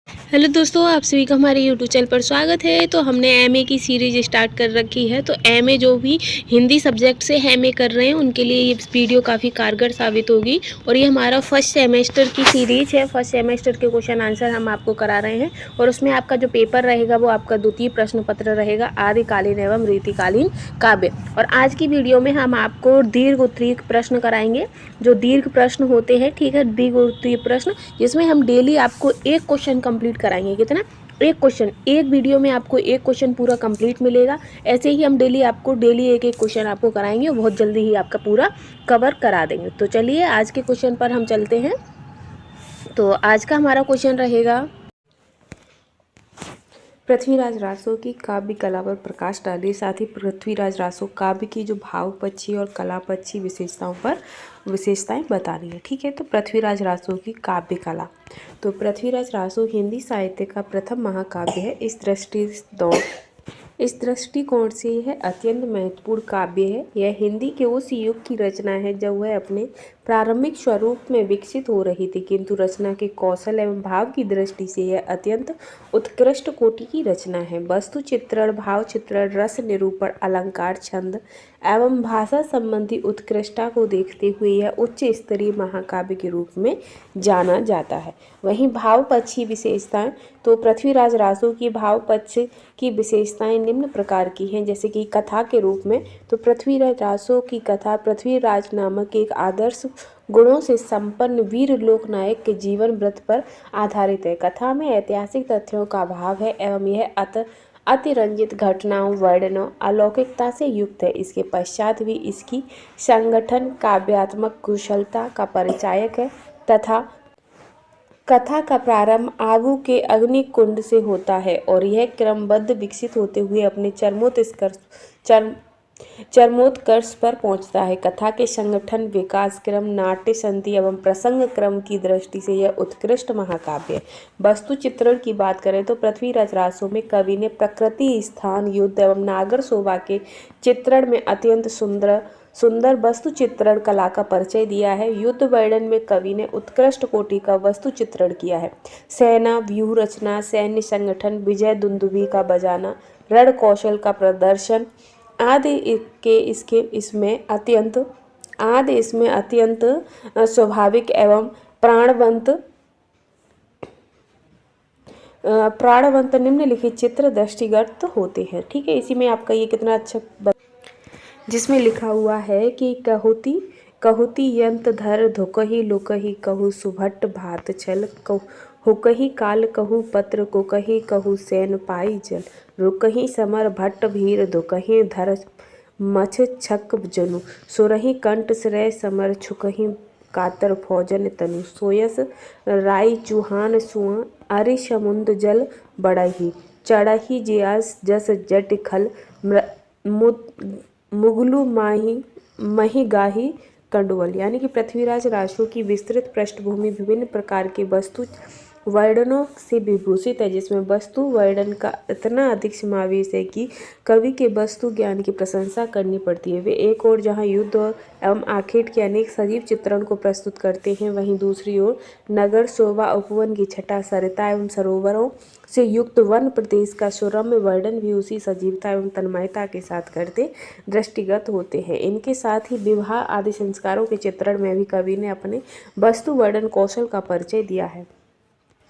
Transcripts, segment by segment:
Hello दोस्तों, आप सभी का हमारे यूट्यूब चैनल पर स्वागत है। तो हमने एमए की सीरीज स्टार्ट कर रखी है। तो एमए जो भी हिंदी सब्जेक्ट से एमए कर रहे हैं उनके लिए ये वीडियो काफ़ी कारगर साबित होगी। और ये हमारा फर्स्ट सेमेस्टर की सीरीज है। फर्स्ट सेमेस्टर के क्वेश्चन आंसर हम आपको करा रहे हैं और उसमें आपका जो पेपर रहेगा वो आपका द्वितीय प्रश्न पत्र रहेगा, आदिकालीन एवं रीतिकालीन काव्य। और आज की वीडियो में हम आपको दीर्घ उत्तरीय प्रश्न कराएंगे। जो दीर्घ प्रश्न होते हैं, ठीक है, दीर्घ उत्तरीय प्रश्न, जिसमें हम डेली आपको एक क्वेश्चन कंप्लीट कराएंगे। कितना? एक क्वेश्चन। एक वीडियो में आपको एक क्वेश्चन पूरा कंप्लीट मिलेगा। ऐसे ही हम डेली एक एक क्वेश्चन आपको कराएंगे और बहुत जल्दी ही आपका पूरा कवर करा देंगे। तो चलिए आज के क्वेश्चन पर हम चलते हैं। तो आज का हमारा क्वेश्चन रहेगा, पृथ्वीराज रासो की काव्य कला पर प्रकाश डालिए। साथ ही पृथ्वीराज रासो काव्य की जो भावपक्षी और कलापक्षी विशेषताओं पर विशेषताएं बतानी है। ठीक है, तो पृथ्वीराज रासो की काव्य कला। तो पृथ्वीराज रासो हिंदी साहित्य का प्रथम महाकाव्य है। इस दृष्टिकोण से यह अत्यंत महत्वपूर्ण काव्य है। यह हिंदी के उस युग की रचना है जब वह अपने प्रारंभिक स्वरूप में विकसित हो रही थी, किंतु रचना के कौशल एवं भाव की दृष्टि से यह अत्यंत उत्कृष्ट कोटि की रचना है। वस्तु चित्रण, भाव चित्रण, रस निरूपण, अलंकार, छंद एवं भाषा संबंधी उत्कृष्टता को देखते हुए यह उच्च स्तरीय महाकाव्य के रूप में जाना जाता है। वहीं भाव पक्षी विशेषताएं, तो पृथ्वीराज रासो की भाव पक्ष की विशेषताएं निम्न प्रकार की हैं। जैसे कि कथा के रूप में, तो पृथ्वीराज रासो की कथा पृथ्वीराज नामक एक आदर्श गुणों से संपन्न वीर लोकनायक के जीवन वृत्त पर आधारित है। कथा में ऐतिहासिक तथ्यों का अभाव है एवं यह अतिरंजित घटनाओं, वर्णनों, अलौकिकता से युक्त है। इसके पश्चात भी इसकी संगठन काव्यात्मक कुशलता का परिचायक है तथा कथा का प्रारंभ आबू के अग्निकुंड से होता है और यह क्रमबद्ध विकसित होते हुए अपने चरमोत्कर्ष पर पहुंचता है। कथा के संगठन, विकास क्रम, नाट्य संधि एवं प्रसंग क्रम की दृष्टि से यह उत्कृष्ट महाकाव्य है। वस्तु चित्रण की बात करें तो पृथ्वीराज रासो में कवि ने प्रकृति, स्थान, युद्ध एवं नागर शोभा के चित्रण में अत्यंत सुंदर वस्तु चित्रण कला का परिचय दिया है। युद्ध वर्णन में कवि ने उत्कृष्ट कोटि का वस्तु चित्रण किया है। सेना व्यूह रचना, सैन्य संगठन, विजय दुंदुभी का बजाना, रण कौशल का प्रदर्शन आदि इसमें अत्यंत स्वाभाविक एवं प्राणवंत निम्नलिखित चित्र दृष्टिगत होते हैं। ठीक है, इसी में आपका ये कितना अच्छा जिसमें लिखा हुआ है कि कहुति यंत धर धुकहि लुकहि कहु सुभट भात छल हुकहि काल कहु पत्र कुकहि कहु सैन पाई जल रुकहि समर भट्ट भीर धुकहि धर मछ छक जनु सुरहि कंठ श्रय समर छुकहि कातर फौजन तनु सोयस राई चुहान सुआ अरि समुंद जल बड़हि चढ़हि जियास जस जट खल मुगलू मही गाही कंडुवल। यानी कि पृथ्वीराज रासो की विस्तृत पृष्ठभूमि विभिन्न प्रकार के वस्तु वर्णनों से विभूषित है, जिसमें वस्तु वर्णन का इतना अधिक समावेश है कि कवि के वस्तु ज्ञान की प्रशंसा करनी पड़ती है। वे एक ओर जहाँ युद्ध एवं आखेट के अनेक सजीव चित्रण को प्रस्तुत करते हैं, वहीं दूसरी ओर नगर शोभा, उपवन की छटा, सरिता एवं सरोवरों से युक्त वन प्रदेश का सुरम्य वर्णन भी उसी सजीवता एवं तन्मयता के साथ करते दृष्टिगत होते हैं। इनके साथ ही विवाह आदि संस्कारों के चित्रण में भी कवि ने अपने वस्तु वर्णन कौशल का परिचय दिया है,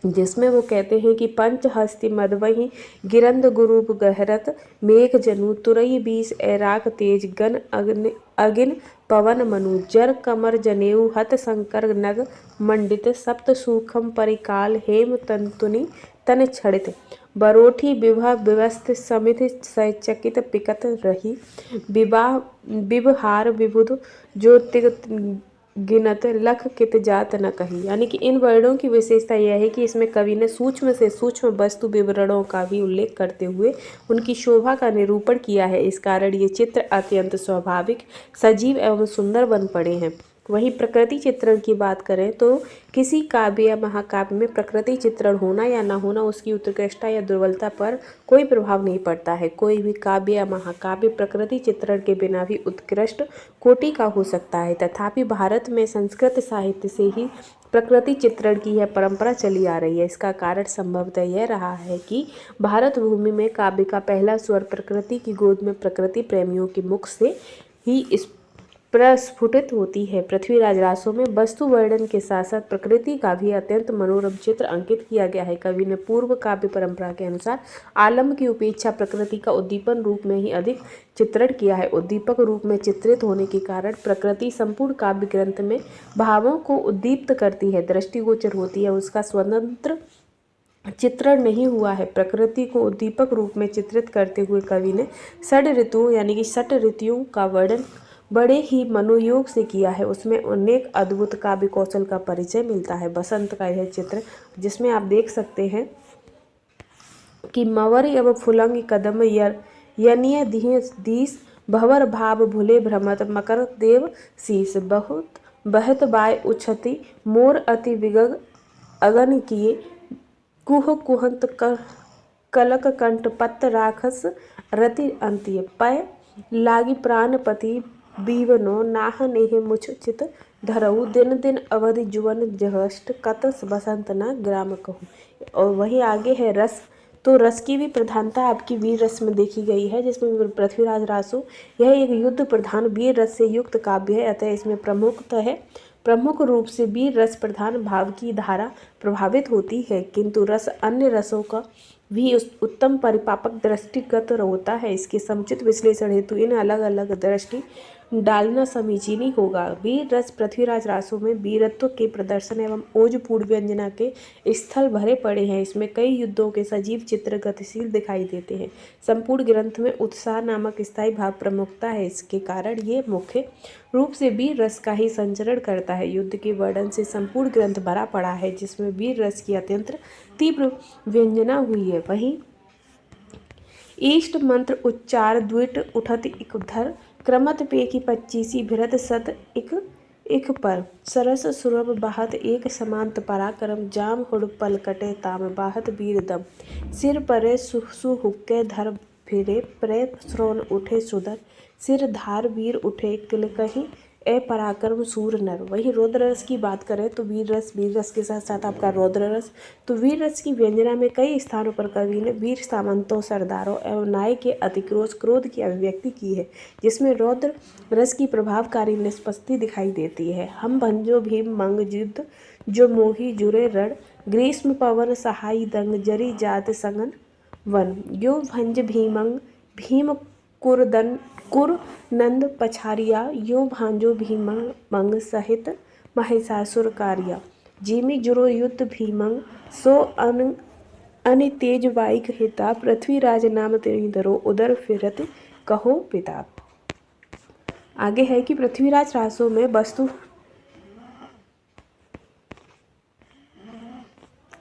जिसमें वो कहते हैं कि पंच हस्ति मदवही गिरंद गुरूप गहरत मेघ जनु तुरई बीस ऐराक तेज गन अगिन पवन मनु जर कमर जनेऊ हत शंकर नग मंडित सप्त सूखम परिकाल हेम तंतुनि तन छड़ित बरोठी विवाह विवस्थ समित सचकित पिकत रही विवहार विबुध ज्योति गिनत लख कित जात न कही। यानी कि इन वर्णों की विशेषता यह है कि इसमें कवि ने सूक्ष्म से सूक्ष्म वस्तु विवरणों का भी उल्लेख करते हुए उनकी शोभा का निरूपण किया है। इस कारण ये चित्र अत्यंत स्वाभाविक, सजीव एवं सुंदर बन पड़े हैं। वहीं प्रकृति चित्रण की बात करें तो किसी काव्य या महाकाव्य में प्रकृति चित्रण होना या ना होना उसकी उत्कृष्टता या दुर्बलता पर कोई प्रभाव नहीं पड़ता है। कोई भी काव्य या महाकाव्य प्रकृति चित्रण के बिना भी उत्कृष्ट कोटि का हो सकता है। तथापि भारत में संस्कृत साहित्य से ही प्रकृति चित्रण की यह परंपरा चली आ रही है। इसका कारण संभवतः यह रहा है कि भारत भूमि में काव्य का पहला स्वर प्रकृति की गोद में प्रकृति प्रेमियों के मुख से ही प्रस्फुटित होती है। पृथ्वीराज रासो में वस्तु वर्णन के साथ साथ प्रकृति का भी अत्यंत मनोरम चित्र अंकित किया गया है। कवि ने पूर्व काव्य परंपरा के अनुसार आलम की उपेक्षा प्रकृति का उद्दीपन रूप में ही अधिक चित्रण किया है। उद्दीपक रूप में चित्रित होने के कारण प्रकृति संपूर्ण काव्य ग्रंथ में भावों को उद्दीप्त करती है, दृष्टिगोचर होती है, उसका स्वतंत्र चित्रण नहीं हुआ है। प्रकृति को उद्दीपक रूप में चित्रित करते हुए कवि ने षड ऋतुओं यानी कि षट ऋतुओं का वर्णन बड़े ही मनोयोग से किया है। उसमें अनेक अद्भुत काव्य कौशल का परिचय मिलता है। बसंत का यह चित्र जिसमें आप देख सकते हैं कि मवर एवं फुलंग कदम यनिय दीस भवर भाव भूले भ्रमत मकर देव शीस बहुत बहत बाय उछति मोर अति विगग अगन किए कुह कुहंत कलक कंठ पत्त राखस रति अंत्य पय लागी प्राणपति बीवनो नाह नेह मुछ चित धरऊ दिन दिन अवधि जुवन जहष्ट कत बसंत न ग्राम कहूँ। और वहीं आगे है रस। तो रस की भी प्रधानता आपकी वीर रस में देखी गई है, जिसमें पृथ्वीराज रासो यह एक युद्ध प्रधान वीर रस से युक्त काव्य है। अतः इसमें प्रमुख रूप से वीर रस प्रधान भाव की धारा प्रभावित होती है, किंतु रस अन्य रसों का भी उत्तम परिपापक दृष्टिगत होता है। इसके समुचित विश्लेषण हेतु इन अलग अलग दृष्टि डालना समीचीन ही होगा। वीर रस पृथ्वीराज रासो में वीरत्व के प्रदर्शन एवं ओजपूर्ण व्यंजना के स्थल भरे पड़े हैं। इसमें कई युद्धों के सजीव चित्र गतिशील दिखाई देते हैं। संपूर्ण ग्रंथ में उत्साह नामक स्थायी भाव प्रमुखता है। इसके कारण ये मुख्य रूप से वीर रस का ही संचरण करता है। युद्ध के वर्णन से संपूर्ण ग्रंथ भरा पड़ा है, जिसमें वीर रस की अत्यंत तीव्र व्यंजना हुई है। वहीं इष्ट मंत्र उच्चार द्विट उठत इकधर क्रमत पे की 25 भिरत सत इक पर सरस सुरभ बाहत एक समांत पराक्रम जाम हुड़ पल कटे ताम बाहत वीर दम सिर परे सुहुक्के धर फिरे प्रे श्रोण उठे सुधर सिर धार वीर उठे किल कहीं ए पराक्रम सूर नर। वही रौद्र रस की बात करें तो वीर रस के साथ साथ आपका रौद्र रस। तो वीर रस की व्यंजना में कई स्थानों पर कवि ने वीर सामंतों, सरदारों एवं नायक के अतिक्रोश क्रोध की अभिव्यक्ति की है, जिसमें रौद्र रस की प्रभावकारी निष्पत्ति दिखाई देती है। हम भंजो भीम मंग युद्ध जो मोही जुरे रण ग्रीष्म पवन सहाई दंग जरी जात संगन वन यो भंज भीमंग भीम कुर नंद पछारिया यो भांजो भीमंग मंग सहित महिषासुर कारिया जिमि जुरो युद्ध भीमंग सो अनि तेज वाइक हिता पृथ्वीराज नाम तेरी धरो उदर फिरत कहो पिता। आगे है कि पृथ्वीराज रासो में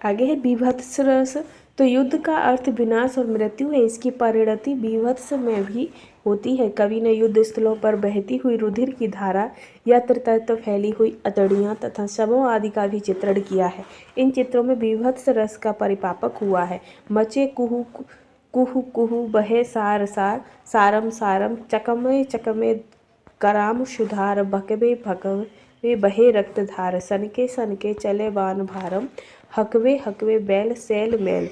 आगे है बीभत्स रस। तो युद्ध का अर्थ विनाश और मृत्यु है, इसकी परिणति बीभत्स में भी होती है। कवि ने युद्ध स्थलों पर बहती हुई रुधिर की धारा, यत्र तत्र फैली हुई अतड़ियाँ तथा शवों आदि का भी चित्रण किया है। इन चित्रों में बीभत्स रस का परिपापक हुआ है। मचे कुहू कुहू कुहू बहे सार सार सारम सारम चकमे चकमे कराम शुधार भकवे भकवे बहे रक्तधार सनके सनके चले बान भारम हकवे हकवे बैल सैल मैल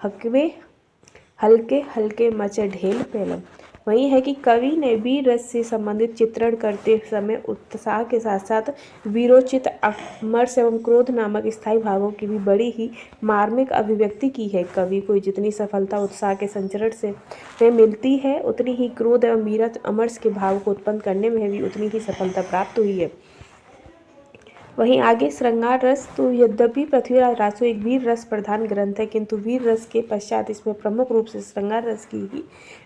हकवे हल्के हल्के मचे ढेल पेलम। वही है कि कवि ने वीर रस से संबंधित चित्रण करते समय उत्साह के साथ साथ वीरोचित अमर्ष एवं क्रोध नामक स्थायी भावों की भी बड़ी ही मार्मिक अभिव्यक्ति की है। कवि को जितनी सफलता उत्साह के संचरण से मिलती है, उतनी ही क्रोध एवं वीरत अमर्ष के भाव को उत्पन्न करने में भी उतनी ही सफलता प्राप्त हुई है। वहीं आगे श्रृंगार रस। तो यद्यपि पृथ्वीराज रासो एक वीर रस प्रधान ग्रंथ है, किंतु वीर रस के पश्चात इसमें प्रमुख रूप से श्रृंगार रस की ही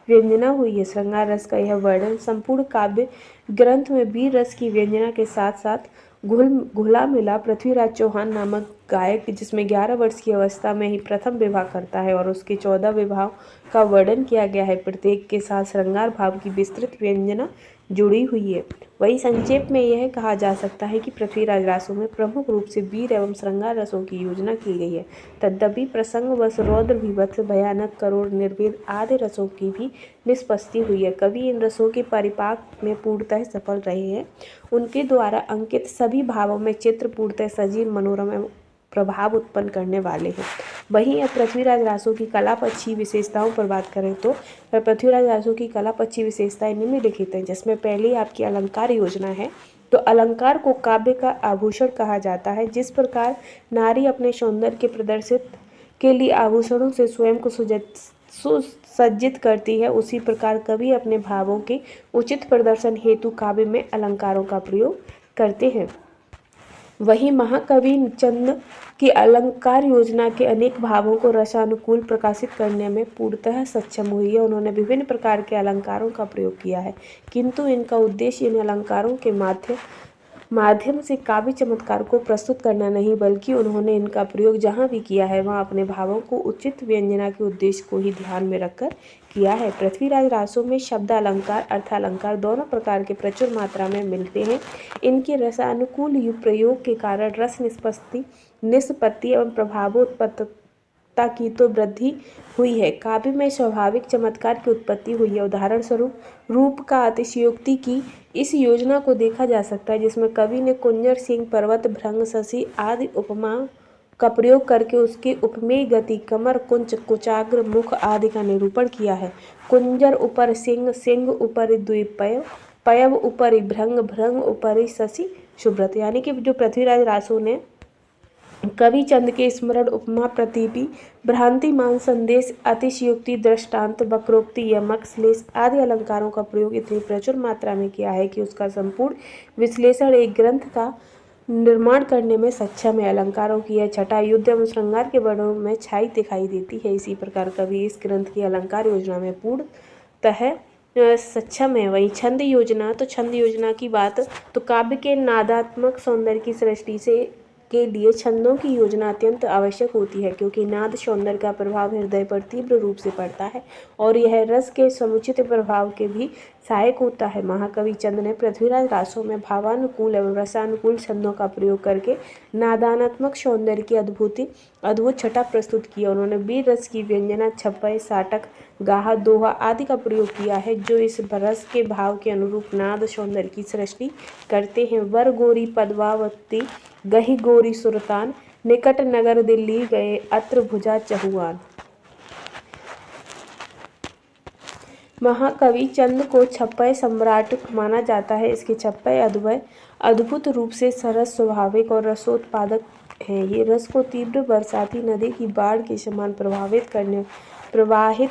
व्यंजना हुई है। श्रृंगार रस का यह वर्णन संपूर्ण काव्य ग्रंथ में वीर रस की व्यंजना के साथ साथ घुला मिला पृथ्वीराज चौहान नामक गायक, जिसमें 11 वर्ष की अवस्था में ही प्रथम विवाह करता है और उसके 14 विवाह का वर्णन किया गया है। प्रत्येक के साथ श्रृंगार भाव की विस्तृत व्यंजना जुड़ी हुई है। वही संक्षेप में यह कहा जा सकता है कि पृथ्वीराज रासों में प्रमुख रूप से वीर एवं श्रृंगार रसों की योजना की गई है। तद्यपि प्रसंगवश रौद्र, बीभत्स, भयानक, करुण, निर्वेद आदि रसों की भी निष्पत्ति हुई है। कवि इन रसों के परिपाक में पूर्णतः सफल रहे हैं। उनके द्वारा अंकित सभी भावों में चित्र पूर्णतः सजीव, मनोरम एवं प्रभाव उत्पन्न करने वाले हैं। वहीं अब पृथ्वीराज रासों की कला पक्षी विशेषताओं पर बात करें तो पृथ्वीराज रासों की कला पक्षी विशेषताएं निम्नलिखित हैं, जिसमें पहली आपकी अलंकार योजना है। तो अलंकार को काव्य का आभूषण कहा जाता है। जिस प्रकार नारी अपने सौंदर्य के प्रदर्शित के लिए आभूषणों से स्वयं को सुसज्जित करती है, उसी प्रकार कवि अपने भावों के उचित प्रदर्शन हेतु काव्य में अलंकारों का प्रयोग करते हैं। वहीं महाकवि चंद की अलंकार योजना के अनेक भावों को रसानुकूल प्रकाशित करने में पूर्णतः सक्षम हुई है। उन्होंने विभिन्न प्रकार के अलंकारों का प्रयोग किया है, किंतु इनका उद्देश्य इन अलंकारों के माध्यम से काव्य चमत्कार को प्रस्तुत करना नहीं, बल्कि उन्होंने इनका प्रयोग जहाँ भी किया है वहाँ अपने भावों को उचित व्यंजना के उद्देश्य को ही ध्यान में रखकर किया है। पृथ्वीराज रासों में शब्द अलंकार, अर्थालंकार दोनों प्रकार के प्रचुर मात्रा में मिलते हैं। इनके रसानुकूल प्रयोग के कारण रस निष्पत्ति एवं प्रभावोत्पत्ति की तो वृद्धि हुई है, काव्य में स्वाभाविक चमत्कार की उत्पत्ति हुई है। उदाहरण स्वरूप रूप का अतिशयोक्ति की इस योजना को देखा जा सकता है, जिसमें कवि ने कुंजर, सिंह, पर्वत, भृंग, शशि आदि उपमाओं का प्रयोग करके उसकी उपमेय गति, कमर, कुंच, कुचाग्र, मुख आदि का निरूपण किया है। कुंजर ऊपर सिंह, सिंह ऊपर द्विपय, पयव ऊपर भृंग, भृंग ऊपर शशि शुभ्रत। यानी कि जो पृथ्वीराज रासों ने कवि चंद के स्मरण, उपमा, प्रतीपी, भ्रांति, मान, संदेश, अतिशयोक्ति, दृष्टांत, वक्रोक्ति, यमक, श्लेष आदि अलंकारों का प्रयोग इतनी प्रचुर मात्रा में किया है कि उसका संपूर्ण विश्लेषण एक ग्रंथ का निर्माण करने में सक्षम है। अलंकारों की यह छटा युद्ध एवं श्रृंगार के वर्णों में छाई दिखाई देती है। इसी प्रकार कवि इस ग्रंथ की अलंकार योजना में पूर्णतः सक्षम है। वहीं छंद योजना, तो छंद योजना की बात तो काव्य के नादात्मक सौंदर्य की सृष्टि से के लिए छंदों की योजना अत्यंत आवश्यक होती है, क्योंकि नाद सौंदर्य का प्रभाव हृदय पर तीव्र रूप से पड़ता है और यह रस के समुचित प्रभाव के भी सहायक होता है। महाकवि चंद ने पृथ्वीराज रासों में भावानुकूल एवं रसानुकूल छंदों का प्रयोग करके नादानात्मक सौंदर्य की अद्भुत छटा प्रस्तुत की। उन्होंने वीर रस की व्यंजना, छप्पय, साटक, गाहा, दोहा आदि का प्रयोग किया है, जो इस रस के भाव के अनुरूप नाद सौंदर्य की सृष्टि करते हैं। वर गोरी पद्मावती, गही गोरी सुरतान, निकट नगर दिल्ली गए अत्र भुजा चहुआन। महाकवि चंद को छप्पय सम्राट माना जाता है। इसके छप्पय अद्भुत रूप से सरस, स्वाभाविक और रसोत्पादक हैं। ये रस को तीव्र बरसाती नदी की बाढ़ के समान प्रवाहित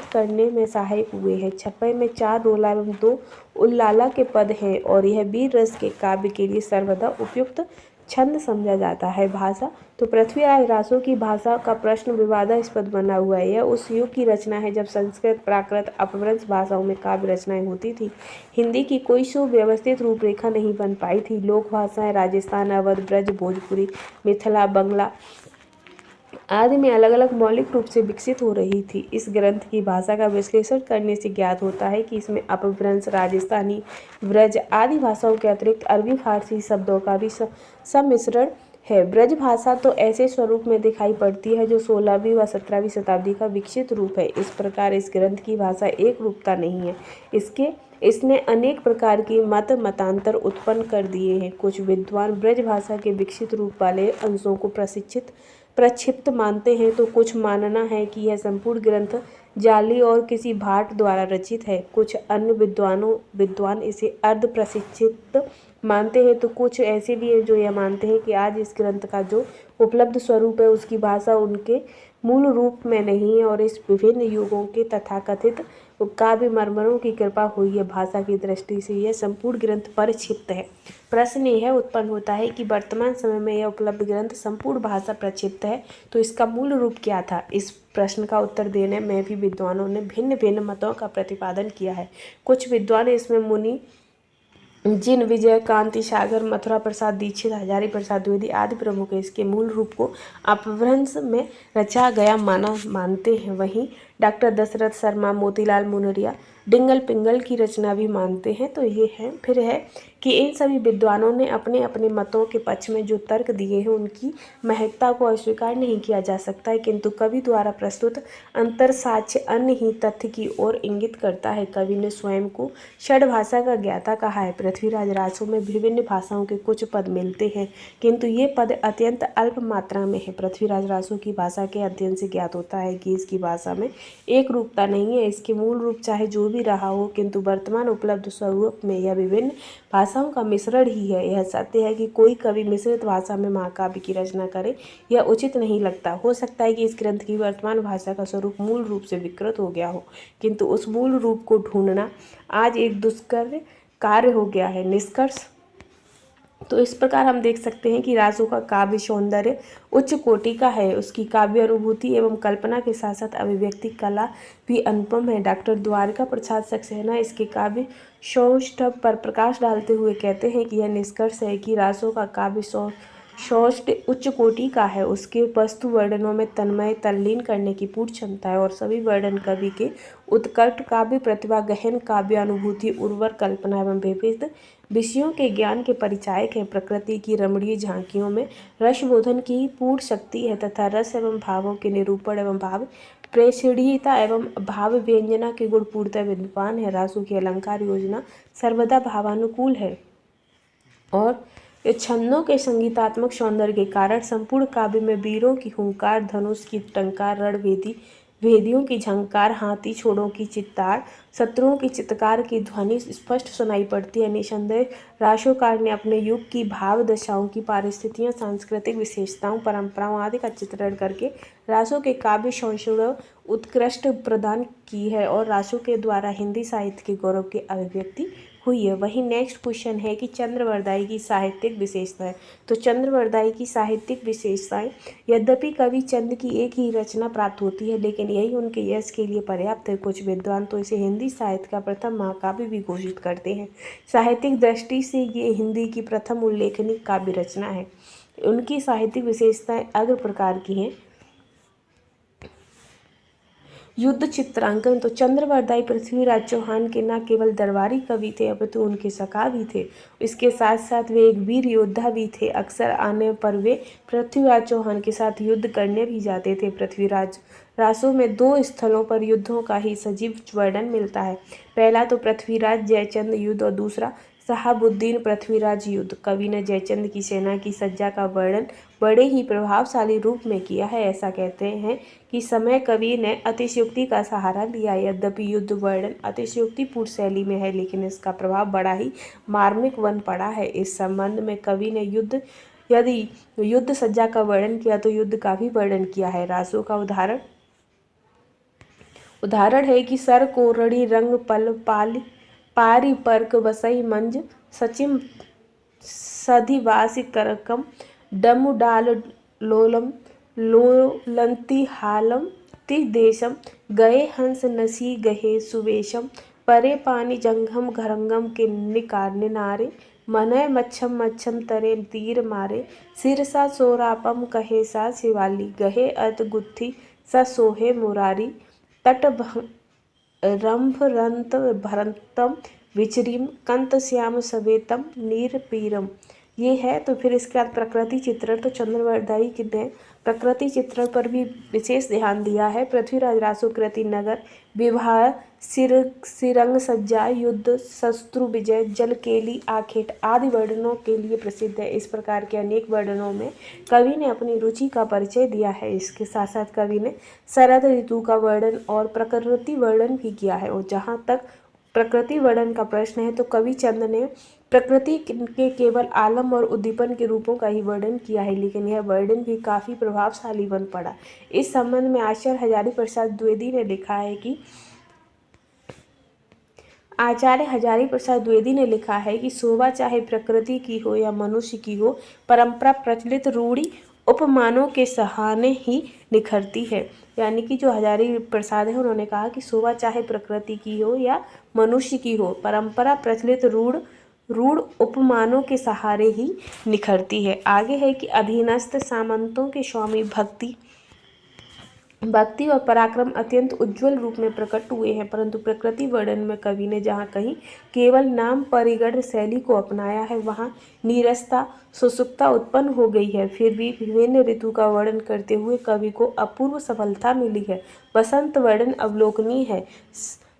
करने में सहायक हुए हैं। छप्पय में 4 रोला एवं 2 उल्लाला के पद हैं और यह वीर रस के काव्य के लिए सर्वदा उपयुक्त छंद समझा जाता है। भाषा, तो पृथ्वीराज रासों की भाषा का प्रश्न विवादास्पद बना हुआ है। यह उस युग की रचना है जब संस्कृत, प्राकृत, अपभ्रंश भाषाओं में काव्य रचनाएं होती थी। हिंदी की कोई सुव्यवस्थित रूपरेखा नहीं बन पाई थी। लोक भाषाएं राजस्थान, अवध, ब्रज, भोजपुरी, मिथिला, बंगला आदि में अलग अलग मौलिक रूप से विकसित हो रही थी। इस ग्रंथ की भाषा का विश्लेषण करने से ज्ञात होता है कि इसमें अपभ्रंश, राजस्थानी, ब्रज आदि भाषाओं के अतिरिक्त अरबी, फारसी शब्दों का भी सम्मिश्रण है। ब्रज भाषा तो ऐसे स्वरूप में दिखाई पड़ती है जो 16वीं व 17वीं शताब्दी का विकसित रूप है। इस प्रकार इस ग्रंथ की भाषा एक रूपता नहीं है। इसने अनेक प्रकार की मतांतर उत्पन्न कर दिए हैं। कुछ विद्वान ब्रज भाषा के विकसित रूप वाले अंशों को प्रक्षिप्त मानते हैं, तो कुछ मानना है कि यह संपूर्ण ग्रंथ जाली और किसी भाट द्वारा रचित है। कुछ अन्य विद्वान इसे अर्ध प्रशिक्षित मानते हैं, तो कुछ ऐसे भी हैं जो यह मानते हैं कि आज इस ग्रंथ का जो उपलब्ध स्वरूप है उसकी भाषा उनके मूल रूप में नहीं है और इस विभिन्न युगों के तथाकथित काव्य मर्मरों की कृपा हुई है। भाषा की दृष्टि से यह संपूर्ण ग्रंथ प्रक्षिप्त है। प्रश्न यह उत्पन्न होता है कि वर्तमान समय में यह उपलब्ध ग्रंथ संपूर्ण भाषा प्रक्षिप्त है, तो इसका मूल रूप क्या था? इस प्रश्न का उत्तर देने में भी विद्वानों ने भिन्न भिन्न मतों का प्रतिपादन किया है। कुछ विद्वान इसमें मुनि जिन, विजय कांति सागर, मथुरा प्रसाद दीक्षित, हजारी प्रसाद द्विवेदी आदि प्रमुख इसके मूल रूप को अपभ्रंश में रचा गया मानते हैं। वहीं डॉक्टर दशरथ शर्मा, मोतीलाल मुनरिया डिंगल पिंगल की रचना भी मानते हैं। तो ये है फिर है कि इन सभी विद्वानों ने अपने अपने मतों के पक्ष में जो तर्क दिए हैं उनकी महत्ता को अस्वीकार नहीं किया जा सकता है, किंतु कवि द्वारा प्रस्तुत अंतर साक्ष्य अन्य ही तथ्य की ओर इंगित करता है। कवि ने स्वयं को षड भाषा का ज्ञाता कहा है। पृथ्वीराज रासों में विभिन्न भाषाओं के कुछ पद मिलते हैं, किंतु ये पद अत्यंत अल्प मात्रा में है। पृथ्वीराज रासों की भाषा के अध्ययन से ज्ञात होता है कि इसकी भाषा में एक रूपता नहीं है। इसके मूल रूप चाहे जो भी रहा हो, किंतु वर्तमान उपलब्ध स्वरूप में यह विभिन्न भाषाओं का मिश्रण ही है। यह सत्य है कि कोई कवि मिश्रित भाषा में महाकाव्य की रचना करे, यह उचित नहीं लगता। हो सकता है कि इस ग्रंथ की वर्तमान भाषा का स्वरूप मूल रूप से विकृत हो गया हो, किंतु उस मूल रूप को ढूंढना आज एक दुष्कर कार्य हो गया है। निष्कर्ष तो इस प्रकार हम देख सकते हैं कि रासों का काव्य सौंदर्य उच्च कोटि का है। उसकी काव्य अनुभूति एवं कल्पना के साथ साथ अभिव्यक्ति कला भी अनुपम है। डॉक्टर द्वारका प्रसाद सक्सेना इसके काव्य सौष्ठव पर प्रकाश डालते हुए कहते हैं कि यह निष्कर्ष है कि रासों का काव्य सौष्ठ उच्च कोटि का है। उसके वस्तु वर्णनों में तन्मय तल्लीन करने की पूर्ण क्षमता है और सभी वर्णन कवि के उत्कट काव्य प्रतिभा, गहन काव्य अनुभूति, उर्वर कल्पना एवं विविध विषयों के ज्ञान के परिचायक हैं। प्रकृति की रमणीय झांकियों में रसबोधन की पूर्ण शक्ति है तथा रस एवं भावों के निरूपण एवं भाव प्रेषणीयता एवं भाव व्यंजना के गुण पूर्णतः विद्वान है। रासों की अलंकार योजना सर्वदा भावानुकूल है और छंदों के संगीतात्मक सौंदर्य के कारण संपूर्ण काव्य में वीरों की हुंकार, धनुष की टंकार, रणवेदी भेदियों की झंकार, हाथी छोड़ों की चित्तार, शत्रुओं की चित्कार की ध्वनि स्पष्ट सुनाई पड़ती है। निसंदेह रासोकार ने अपने युग की भाव दशाओं की परिस्थितियों, सांस्कृतिक विशेषताओं, परंपराओं आदि का चित्रण करके रासों के काव्य सौंदर्य उत्कृष्ट प्रदान की है और रासों के द्वारा हिंदी साहित्य के गौरव की अभिव्यक्ति हुई है। वही नेक्स्ट क्वेश्चन है कि चंद्रवरदाई की साहित्यिक विशेषताएं। तो चंद्रवरदाई की साहित्यिक विशेषताएं, यद्यपि कवि चंद की एक ही रचना प्राप्त होती है, लेकिन यही उनके यश के लिए पर्याप्त है। कुछ विद्वान तो इसे हिंदी साहित्य का प्रथम महाकाव्य भी घोषित करते हैं। साहित्यिक दृष्टि से ये हिंदी की प्रथम उल्लेखनीय काव्य रचना है। उनकी साहित्यिक विशेषताएं अग्र प्रकार की हैं। युद्ध चित्रांकन। तो चंद्रवरदाई पृथ्वीराज चौहान के न केवल दरबारी कवि थे अपितु उनके सखा भी थे। इसके साथ साथ वे एक वीर योद्धा भी थे। अक्सर आने पर वे पृथ्वीराज चौहान के साथ युद्ध करने भी जाते थे। पृथ्वीराज रासों में दो स्थलों पर युद्धों का ही सजीव वर्णन मिलता है। पहला तो पृथ्वीराज जयचंद युद्ध और दूसरा शहाबुद्दीन पृथ्वीराज युद्ध। कवि ने जयचंद की सेना की सज्जा का वर्णन बड़े ही प्रभावशाली रूप में किया है। ऐसा कहते हैं कि समय कवि ने अतिशयोक्ति का सहारा लिया। यद्यपि युद्ध वर्णन अतिशयोक्तिपूर्ण शैली में है, लेकिन इसका प्रभाव बड़ा ही मार्मिक बन पड़ा है। इस संबंध में कवि ने यदि युद्ध सज्जा का वर्णन किया तो युद्ध का भी वर्णन किया है। रासों का उदाहरण है कि सर कोरड़ी रंग पल पारी पर्क बसई मंज सचिम सधिवासी करकम डमु डाल लोलम लोलंती हालम ति देशम गए हंस नसी गहे सुवेशम परे पानी जंघम घरंगम के निनारे मनय मच्छम मच्छम तरे तीर मारे सिरसा सोरापम कहे सा शिवाली गहे अत गुत्थी स सोहे मुरारी तट रंभ रंत भरतम विचरीम कंत श्याम सवेतम नीर पीरम। ये है। तो फिर इसके बाद प्रकृति चित्रण। तो चंद्रवरदाई ने प्रकृति चित्रण पर भी विशेष ध्यान दिया है। पृथ्वीराज रासो कृति नगर विवाह सिरंग सज्जा युद्ध शत्रु विजय जलकेली आखेट आदि वर्णनों के लिए प्रसिद्ध है। इस प्रकार के अनेक वर्णनों में कवि ने अपनी रुचि का परिचय दिया है। इसके साथ साथ कवि ने शरद ऋतु का वर्णन और प्रकृति वर्णन भी किया है। और जहाँ तक प्रकृति वर्णन का प्रश्न है तो कवि चंद ने प्रकृति के केवल आलम और उद्दीपन के रूपों का ही वर्णन किया है, लेकिन यह वर्णन भी काफ़ी प्रभावशाली बन पड़ा। इस संबंध में आचार्य हजारी प्रसाद द्विवेदी ने लिखा है कि शोभा चाहे प्रकृति की हो या मनुष्य की हो, परंपरा प्रचलित रूढ़ी उपमानों के सहारे ही निखरती है। यानी कि जो हजारी प्रसाद है उन्होंने कहा कि शोभा चाहे प्रकृति की हो या मनुष्य की हो, परंपरा प्रचलित रूढ़ उपमानों के सहारे ही निखरती है। आगे है कि अधीनस्थ सामंतों के स्वामी भक्ति भक्ति और पराक्रम अत्यंत उज्ज्वल रूप में प्रकट हुए हैं, परंतु प्रकृति वर्णन में कवि ने जहाँ कहीं केवल नाम परिगण शैली को अपनाया है, वहाँ नीरसता सुसुप्तता उत्पन्न हो गई है। फिर भी विभिन्न ऋतु का वर्णन करते हुए कवि को अपूर्व सफलता मिली है। बसंत वर्णन अवलोकनीय है।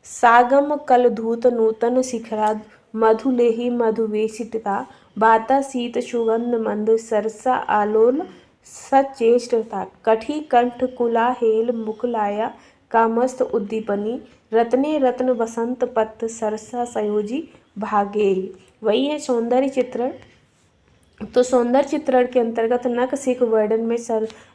सागम कलधूत नूतन शिखराद मधुलेही मधुवेशिता बाता शीत सुगंध मंद सरसा आलोल सचेष्टता कठी कंठ कुलाहेल मुकुलाया कामस्त उद्दीपनी रत्ने रत्न बसंत पत्त सरसा संयोजी भागे। वही है सौंदर्य चित्रण। तो सौंदर्य चित्रण के अंतर्गत नख सिख वर्णन में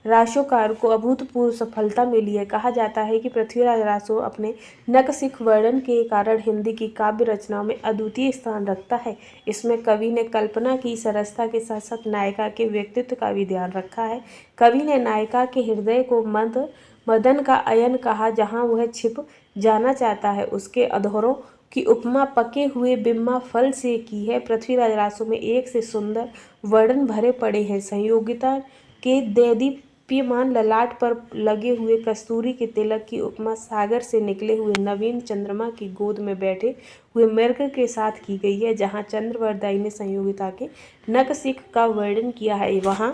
रासोकार को अभूतपूर्व सफलता मिली है। कहा जाता है कि पृथ्वीराज रासो अपने नख सिख वर्णन के कारण हिंदी की काव्य रचनाओं में अद्वितीय स्थान रखता है। इसमें कवि ने कल्पना की सरसता के साथ साथ नायिका के व्यक्तित्व का भी ध्यान रखा है। कवि ने नायिका के हृदय को मदन का अयन कहा, जहाँ वह छिप जाना चाहता है। उसके अधरों की उपमा पके हुए बिम्मा फल से की है। पृथ्वीराज रासो में एक से सुंदर वर्णन भरे पड़े हैं। संयोगिता के देदीप्यमान ललाट पर लगे हुए कस्तूरी के तिलक की उपमा सागर से निकले हुए नवीन चंद्रमा की गोद में बैठे हुए मृग के साथ की गई है। जहाँ चंद्रवरदाई ने संयोगिता के नख सिख का वर्णन किया है, वहाँ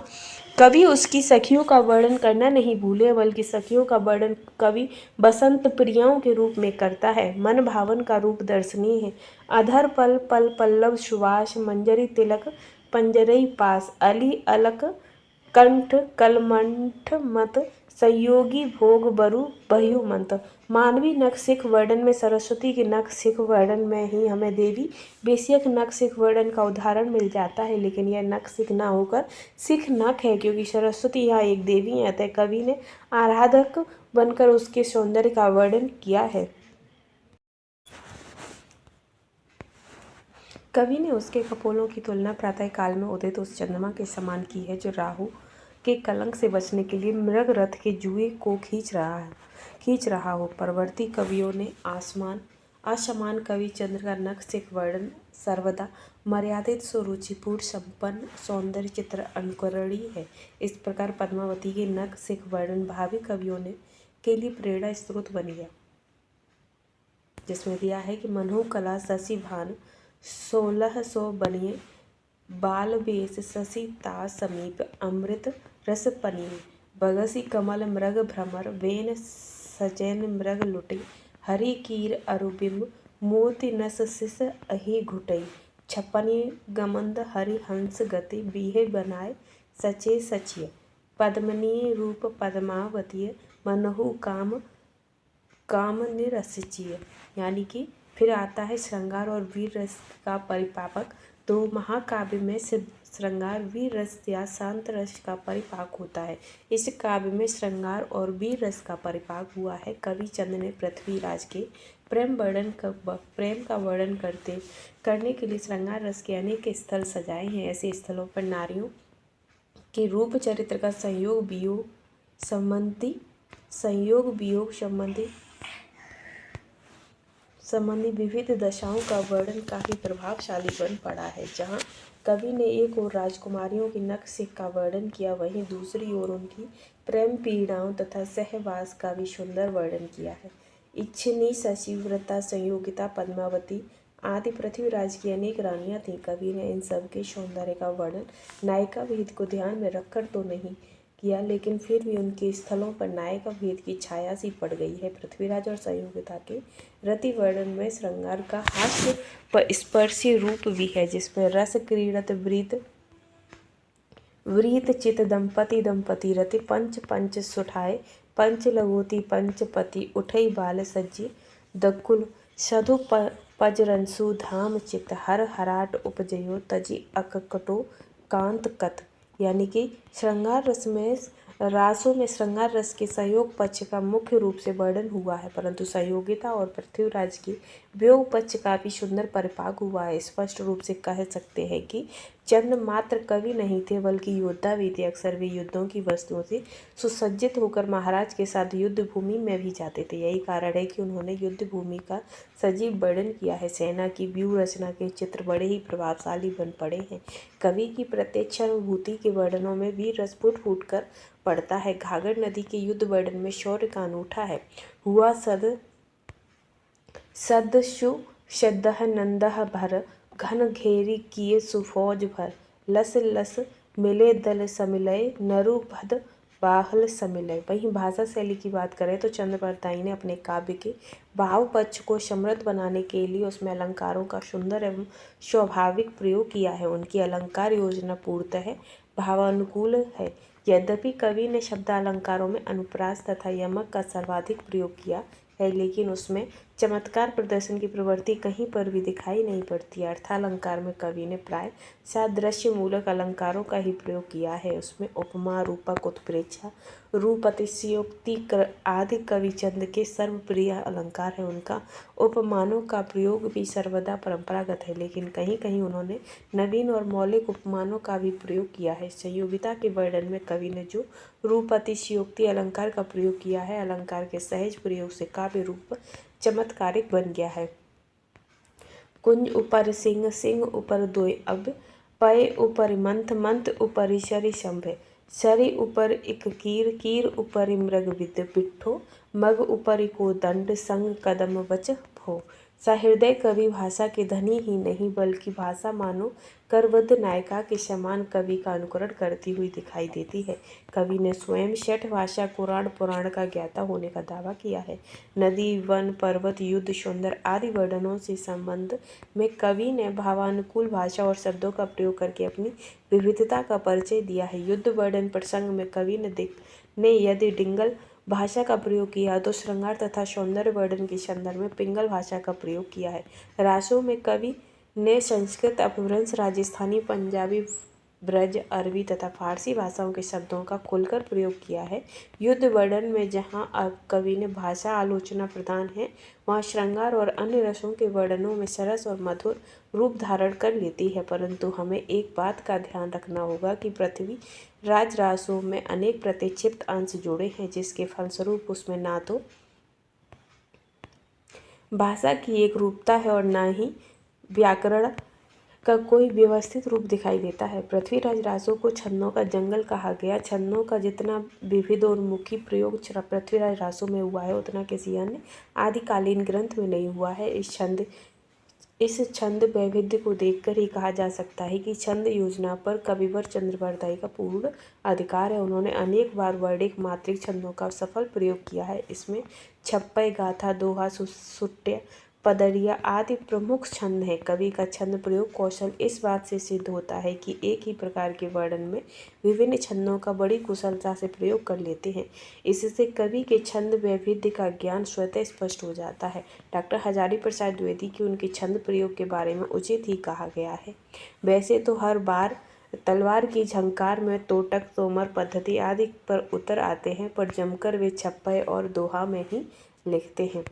कवि उसकी सखियों का वर्णन करना नहीं भूले, बल्कि सखियों का वर्णन कवि बसंत प्रियाओं के रूप में करता है। मन भावन का रूप दर्शनीय है। अधर पल पल पल्लव सुवास मंजरी तिलक पंजरई पास अली अलक कंठ कलमंठ मत संयोगी भोग बरु बहुमंत। मानवी नख सिख वर्णन में सरस्वती के नख सिख वर्णन में ही हमें देवी बेसियक नख सिख वर्णन का उदाहरण मिल जाता है, लेकिन यह नख सिख ना होकर सिख नख है, क्योंकि सरस्वती यहाँ एक देवी है। अतः कवि ने आराधक बनकर उसके सौंदर्य का वर्णन किया है। कवि ने उसके कपोलों की तुलना प्रातः काल में उदित उस चंद्रमा के समान की है, जो राहु के कलंक से बचने के लिए मृग रथ के जुए को खींच रहा हो। परवर्ती कवियों ने असमान कवि चंद्र का नख सिख वर्णन सर्वदा मर्यादित सुरुचिपूर्ण संपन्न सौंदर्य चित्र अनुकरणीय है। इस प्रकार पद्मावती के नख सिख वर्णन भावी कवियों ने के लिए प्रेरणा स्रोत बन गया, जिसमें दिया है कि मनहु कला शशि भान 1600 बनिए बाल बेस शशि ता समीप अमृत रस पनी बगसी कमल मृग भ्रमर वेन सचैन मृग लुटई हरि कीर अरुबिम मोति नस सिस अहि घुटई छपनी गमंद हरि हंस गति बीहे बनाए सचे सचिय पद्मनीय रूप पद्मावतीय मनहु काम निरसिचिय। यानी कि फिर आता है श्रृंगार और वीर रस का परिपाक। तो महाकाव्य में श्रृंगार वीर रस या शांत रस का परिपाक होता है। इस काव्य में श्रृंगार और वीर रस का परिपाक हुआ है। कवि चंद ने पृथ्वीराज के प्रेम का वर्णन करने के लिए श्रृंगार रस के अनेक स्थल सजाए हैं। ऐसे स्थलों पर नारियों के रूप चरित्र का संयोग वियोग संबंधी विविध दशाओं का वर्णन काफी प्रभावशाली बन पड़ा है। जहाँ कवि ने एक ओर राजकुमारियों की नख सिख का वर्णन किया, वहीं दूसरी ओर उनकी प्रेम पीड़ाओं तथा सहवास का भी सुंदर वर्णन किया है। इच्छिनी सचिव्रता संयोगिता पद्मावती आदि पृथ्वीराज की अनेक रानियां थीं। कवि ने इन सब के सौंदर्य का वर्णन नायिका भेद को ध्यान में रखकर तो नहीं किया, लेकिन फिर भी उनके स्थलों पर नायिका भेद की छाया सी पड़ गई है। पृथ्वीराज और संयोगिता के रति वर्णन में श्रृंगार का हास्य पर स्पर्शी रूप भी है, जिसमें रस क्रीड़त वृत चित दंपति रति पंच सुठाए पंच लगोती पंचपति उठई बाल सज्जी दकुल सधु पजरंसु धाम चित हर हराट उपजयो तजी अककटो कांत कत। यानी कि श्रृंगार रस में रासों में श्रृंगार रस के संयोग पक्ष का मुख्य रूप से वर्णन हुआ है, परंतु संयोगिता और पृथ्वीराज के वियोग पक्ष का भी सुंदर परिपाक हुआ है। स्पष्ट रूप से कह सकते हैं कि चंद मात्र कवि नहीं थे, बल्कि योद्धा भी थे। अक्सर वे युद्धों की वस्तुओं से सुसज्जित होकर महाराज के साथ युद्ध भूमि में भी जाते थे। यही कारण है कि उन्होंने युद्ध भूमि का सजीव वर्णन किया है। सेना की व्यूह रचना के चित्र बड़े ही प्रभावशाली बन पड़े हैं। कवि की प्रत्यक्षानुभूति के वर्णनों में वीर रस फूट कर पड़ता है। घाघर नदी के युद्ध वर्णन में शौर्य का अनूठा है। हुआ सदस्यु शद्दह नंदह भर, घन घेरी किए सुफौज भर, लस लस मिले दल समिलय, नरु भद बाहल समिलय। वहीं भाषा शैली की बात करें तो चंद्र बरदाई ने अपने काव्य के भाव पक्ष को समृद्ध बनाने के लिए उसमें अलंकारों का सुंदर एवं स्वाभाविक प्रयोग किया है। उनकी अलंकार योजना पूर्णतः भावानुकूल है। यद्यपि कवि ने शब्दालंकारों में अनुप्रास तथा यमक का सर्वाधिक प्रयोग किया है, लेकिन उसमें चमत्कार प्रदर्शन की प्रवृत्ति कहीं पर भी दिखाई नहीं पड़ती। अर्थालंकार में कवि ने प्राय सादृश्य मूलक अलंकारों का ही प्रयोग किया है। उसमें उपमा, रूपक, उत्प्रेक्षा, रूप, अतिशयोक्ति आदि कविचंद के सर्वप्रिय अलंकार हैं। उनका उपमानों का प्रयोग भी सर्वदा परंपरागत है, लेकिन कहीं कहीं उन्होंने नवीन और मौलिक उपमानों का भी प्रयोग किया है। संयोगिता के वर्णन में कवि ने जो रूप, अतिशयोक्ति अलंकार का प्रयोग किया है, अलंकार के सहज प्रयोग से काव्य रूप चमत्कारिक बन गया है। कुंज ऊपर सिंह, सिंह ऊपर दोय अब, पय ऊपर मंथ, मंथ ऊपर शरि शंभे, शरि ऊपर इक कीर, कीर ऊपर मृग विद बिट्ठो, मग ऊपर को दंड, संग कदम वच भो। सहृदय कवि भाषा के धनी ही नहीं बल्कि भाषा मानो करबद्ध नायिका के समान कवि का अनुकरण करती हुई दिखाई देती है। कवि ने स्वयं शठ भाषा, कुराण, पुराण का ज्ञाता होने का दावा किया है। नदी, वन, पर्वत, युद्ध, सौंदर्य आदि वर्णनों से संबंध में कवि ने भावानुकूल भाषा और शब्दों का प्रयोग करके अपनी विविधता का परिचय दिया है। युद्ध वर्णन प्रसंग में कवि ने यदि डिंगल भाषा का प्रयोग किया तो श्रृंगार तथा सौंदर्य वर्णन के संदर्भ में पिंगल भाषा का प्रयोग किया है। रासों में कवि ने संस्कृत, अपभ्रंश, राजस्थानी, पंजाबी, ब्रज, अरबी तथा फारसी भाषाओं के शब्दों का खुलकर प्रयोग किया है। युद्ध वर्णन में जहाँ अब कवि ने भाषा आलोचना प्रधान है, वहाँ श्रृंगार और अन्य रसों के वर्णनों में सरस और मधुर रूप धारण कर लेती है। परंतु हमें एक बात का ध्यान रखना होगा कि पृथ्वी राज रासों में अनेक प्रतिक्षिप्त अंश जुड़े हैं, जिसके फलस्वरूप उसमें ना तो भाषा की एक रूपता है और न ही व्याकरण का कोई व्यवस्थित रूप दिखाई देता है। पृथ्वीराज रासों को छंदों का जंगल कहा गया। छंदों का जितना विविध और मुखी प्रयोग पृथ्वीराज रासों में हुआ है, उतना किसी अन्य आदिकालीन ग्रंथ में नहीं हुआ है। इस छंद वैविध्य को देखकर ही कहा जा सकता है कि छंद योजना पर कविवर चंद्र बरदाई का पूर्ण अधिकार है। उन्होंने अनेक बार वर्णिक, मात्रिक छंदों का सफल प्रयोग किया है। इसमें छप्पय, गाथा, दोहा, सुट्य, पदरिया आदि प्रमुख छंद हैं। कवि का छंद प्रयोग कौशल इस बात से सिद्ध होता है कि एक ही प्रकार के वर्णन में विभिन्न छंदों का बड़ी कुशलता से प्रयोग कर लेते हैं। इससे कवि के छंद वैविध्य का ज्ञान स्वतः स्पष्ट हो जाता है। डॉक्टर हजारी प्रसाद द्विवेदी की उनके छंद प्रयोग के बारे में उचित ही कहा गया है। वैसे तो हर बार तलवार की झंकार में तोटक, तोमर, पद्धति आदि पर उतर आते हैं, पर जमकर वे छप्पय और दोहा में ही लिखते हैं।